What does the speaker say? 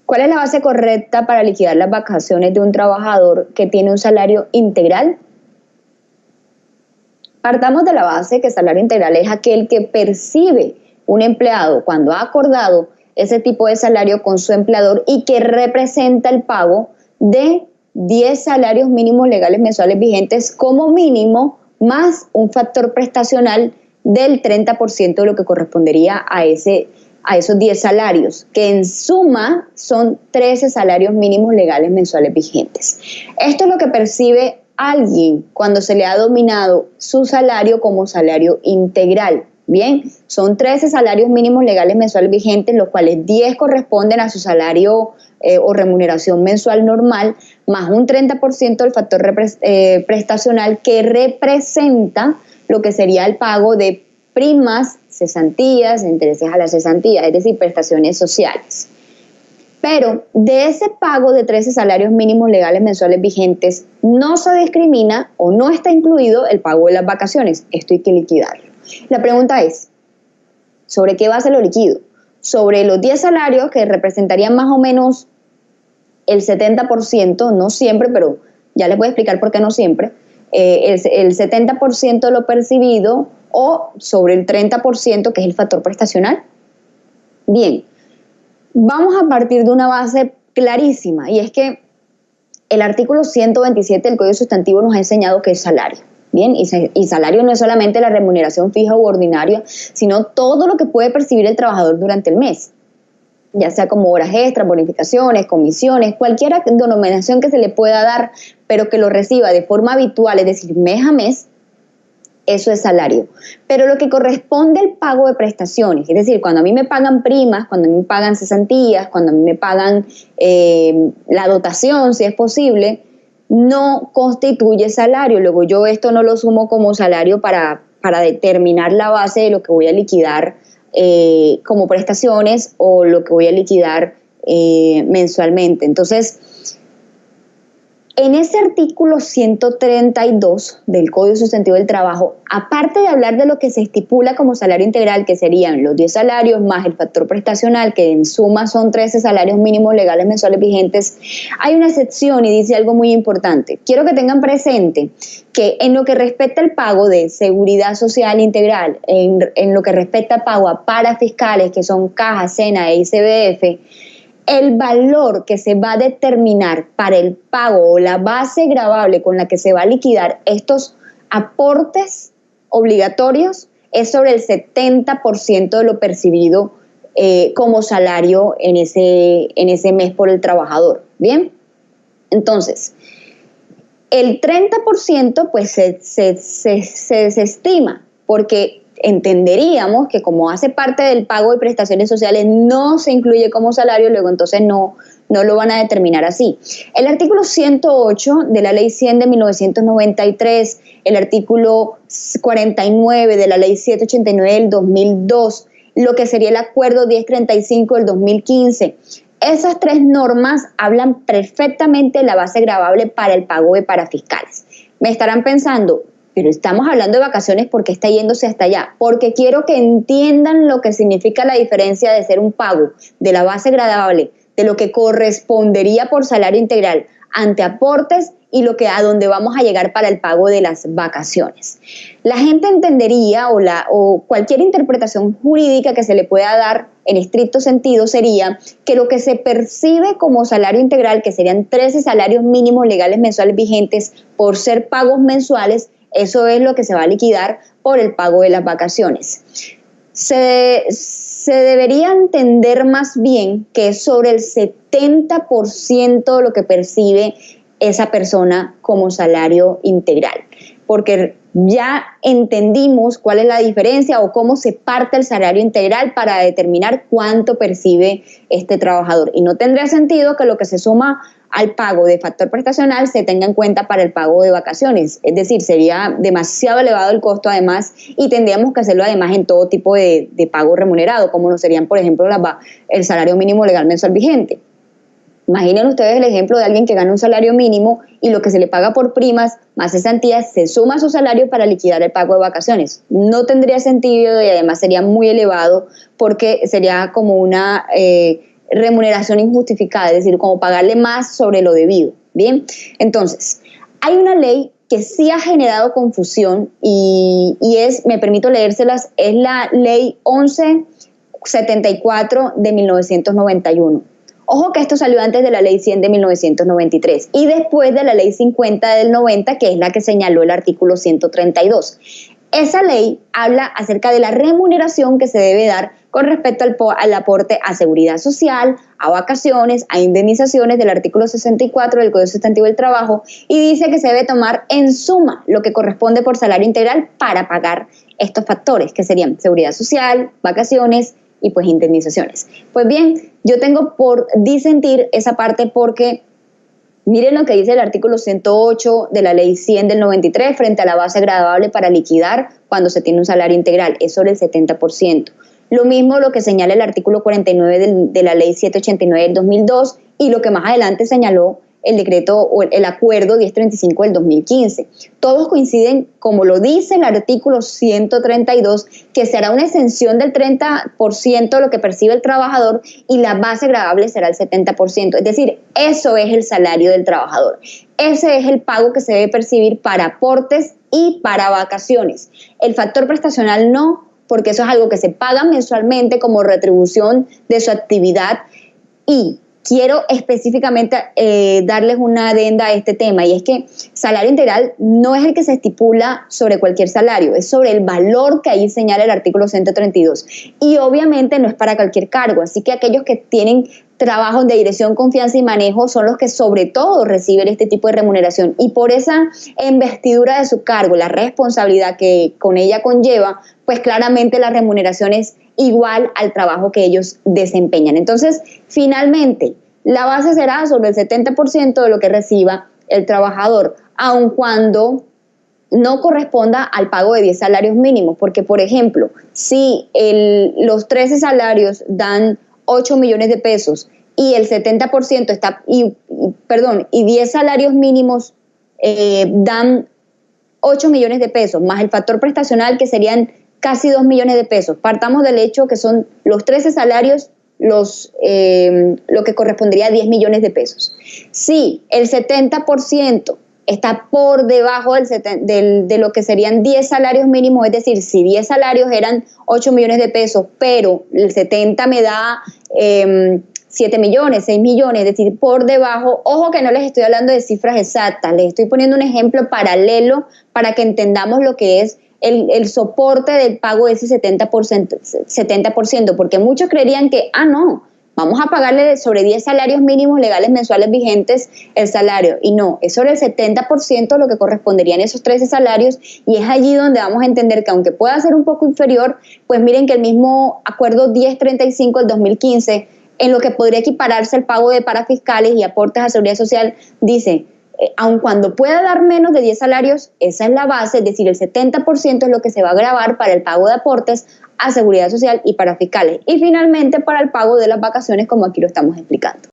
¿Cuál es la base correcta para liquidar las vacaciones de un trabajador que tiene un salario integral? Partamos de la base que el salario integral es aquel que percibe un empleado cuando ha acordado ese tipo de salario con su empleador y que representa el pago de 10 salarios mínimos legales mensuales vigentes como mínimo, más un factor prestacional del 30% de lo que correspondería a esos 10 salarios, que en suma son 13 salarios mínimos legales mensuales vigentes. Esto es lo que percibe alguien cuando se le ha dominado su salario como salario integral. Bien, son 13 salarios mínimos legales mensuales vigentes, los cuales 10 corresponden a su salario o remuneración mensual normal, más un 30% del factor prestacional que representa lo que sería el pago de primas, cesantías, intereses a las cesantías, es decir, prestaciones sociales. Pero de ese pago de 13 salarios mínimos legales mensuales vigentes no se discrimina o no está incluido el pago de las vacaciones. Esto hay que liquidarlo. La pregunta es, ¿sobre qué base lo liquido? Sobre los 10 salarios que representarían más o menos el 70%, no siempre, pero ya les voy a explicar por qué no siempre, el 70% de lo percibido o sobre el 30% que es el factor prestacional. Bien, vamos a partir de una base clarísima y es que el artículo 127 del Código Sustantivo nos ha enseñado que es salario. Bien, y salario no es solamente la remuneración fija u ordinaria, sino todo lo que puede percibir el trabajador durante el mes, ya sea como horas extras, bonificaciones, comisiones, cualquier denominación que se le pueda dar, pero que lo reciba de forma habitual, es decir, mes a mes, eso es salario. Pero lo que corresponde al pago de prestaciones, es decir, cuando a mí me pagan primas, cuando a mí me pagan cesantías, cuando a mí me pagan la dotación, si es posible, no constituye salario. Luego yo esto no lo sumo como salario para determinar la base de lo que voy a liquidar como prestaciones o lo que voy a liquidar mensualmente. Entonces, en ese artículo 132 del Código Sustantivo del Trabajo, aparte de hablar de lo que se estipula como salario integral, que serían los 10 salarios más el factor prestacional, que en suma son 13 salarios mínimos legales mensuales vigentes, hay una excepción y dice algo muy importante. Quiero que tengan presente que en lo que respecta al pago de seguridad social integral, en lo que respecta al pago a parafiscales, que son Caja, SENA e ICBF, el valor que se va a determinar para el pago o la base gravable con la que se va a liquidar estos aportes obligatorios es sobre el 70% de lo percibido como salario en ese mes por el trabajador. Bien, entonces, el 30% pues se desestima porque entenderíamos que como hace parte del pago de prestaciones sociales no se incluye como salario, luego entonces no lo van a determinar así. El artículo 108 de la Ley 100 de 1993, el artículo 49 de la Ley 789 del 2002, lo que sería el acuerdo 1035 del 2015, esas tres normas hablan perfectamente de la base gravable para el pago de parafiscales. Me estarán pensando, pero estamos hablando de vacaciones, ¿por qué está yéndose hasta allá? Porque quiero que entiendan lo que significa la diferencia de ser un pago de la base gravable, de lo que correspondería por salario integral ante aportes y lo que a donde vamos a llegar para el pago de las vacaciones. La gente entendería o cualquier interpretación jurídica que se le pueda dar en estricto sentido sería que lo que se percibe como salario integral, que serían 13 salarios mínimos legales mensuales vigentes por ser pagos mensuales, eso es lo que se va a liquidar por el pago de las vacaciones. Se debería entender más bien que es sobre el 70% de lo que percibe esa persona como salario integral, porque ya entendimos cuál es la diferencia o cómo se parte el salario integral para determinar cuánto percibe este trabajador. Y no tendría sentido que lo que se suma al pago de factor prestacional se tenga en cuenta para el pago de vacaciones. Es decir, sería demasiado elevado el costo además y tendríamos que hacerlo además en todo tipo de pago remunerado, como lo serían, por ejemplo, el salario mínimo legal mensual vigente. Imaginen ustedes el ejemplo de alguien que gana un salario mínimo y lo que se le paga por primas más cesantías se suma a su salario para liquidar el pago de vacaciones. No tendría sentido y además sería muy elevado porque sería como una remuneración injustificada, es decir, como pagarle más sobre lo debido. Bien, entonces, hay una ley que sí ha generado confusión y es, me permito leérselas, es la ley 1174 de 1991. Ojo que esto salió antes de la ley 100 de 1993 y después de la ley 50 del 90, que es la que señaló el artículo 132. Esa ley habla acerca de la remuneración que se debe dar con respecto al aporte a seguridad social, a vacaciones, a indemnizaciones del artículo 64 del Código Sustantivo del Trabajo, y dice que se debe tomar en suma lo que corresponde por salario integral para pagar estos factores, que serían seguridad social, vacaciones y pues indemnizaciones. Pues bien, yo tengo por disentir esa parte porque miren lo que dice el artículo 108 de la ley 100 del 93 frente a la base gradable para liquidar cuando se tiene un salario integral, es sobre el 70%. Lo mismo lo que señala el artículo 49 de la ley 789 del 2002 y lo que más adelante señaló el decreto o el acuerdo 1035 del 2015. Todos coinciden, como lo dice el artículo 132, que será una exención del 30% de lo que percibe el trabajador y la base gradable será el 70%. Es decir, eso es el salario del trabajador. Ese es el pago que se debe percibir para aportes y para vacaciones. El factor prestacional no, porque eso es algo que se paga mensualmente como retribución de su actividad. Y quiero específicamente darles una adenda a este tema, y es que salario integral no es el que se estipula sobre cualquier salario, es sobre el valor que ahí señala el artículo 132. Y obviamente no es para cualquier cargo, así que aquellos que tienen trabajos de dirección, confianza y manejo son los que sobre todo reciben este tipo de remuneración, y por esa investidura de su cargo, la responsabilidad que con ella conlleva, pues claramente la remuneración es igual al trabajo que ellos desempeñan. Entonces, finalmente, la base será sobre el 70% de lo que reciba el trabajador, aun cuando no corresponda al pago de 10 salarios mínimos, porque, por ejemplo, si los 13 salarios dan 8 millones de pesos y el 70% está, y 10 salarios mínimos dan 8 millones de pesos, más el factor prestacional que serían casi 2 millones de pesos. Partamos del hecho que son los 13 salarios lo que correspondería a 10 millones de pesos. Si el 70% está por debajo de lo que serían 10 salarios mínimos, es decir, si 10 salarios eran 8 millones de pesos, pero el 70 me da 7 millones, 6 millones, es decir, por debajo. Ojo que no les estoy hablando de cifras exactas, les estoy poniendo un ejemplo paralelo para que entendamos lo que es el soporte del pago de ese 70%, porque muchos creerían que, no, vamos a pagarle sobre 10 salarios mínimos legales mensuales vigentes el salario, y no, es sobre el 70% lo que corresponderían esos 13 salarios, y es allí donde vamos a entender que aunque pueda ser un poco inferior, pues miren que el mismo acuerdo 1035 del 2015, en lo que podría equipararse el pago de parafiscales y aportes a seguridad social, dice, aun cuando pueda dar menos de 10 salarios, esa es la base, es decir, el 70% es lo que se va a gravar para el pago de aportes a seguridad social y para fiscales, y finalmente para el pago de las vacaciones, como aquí lo estamos explicando.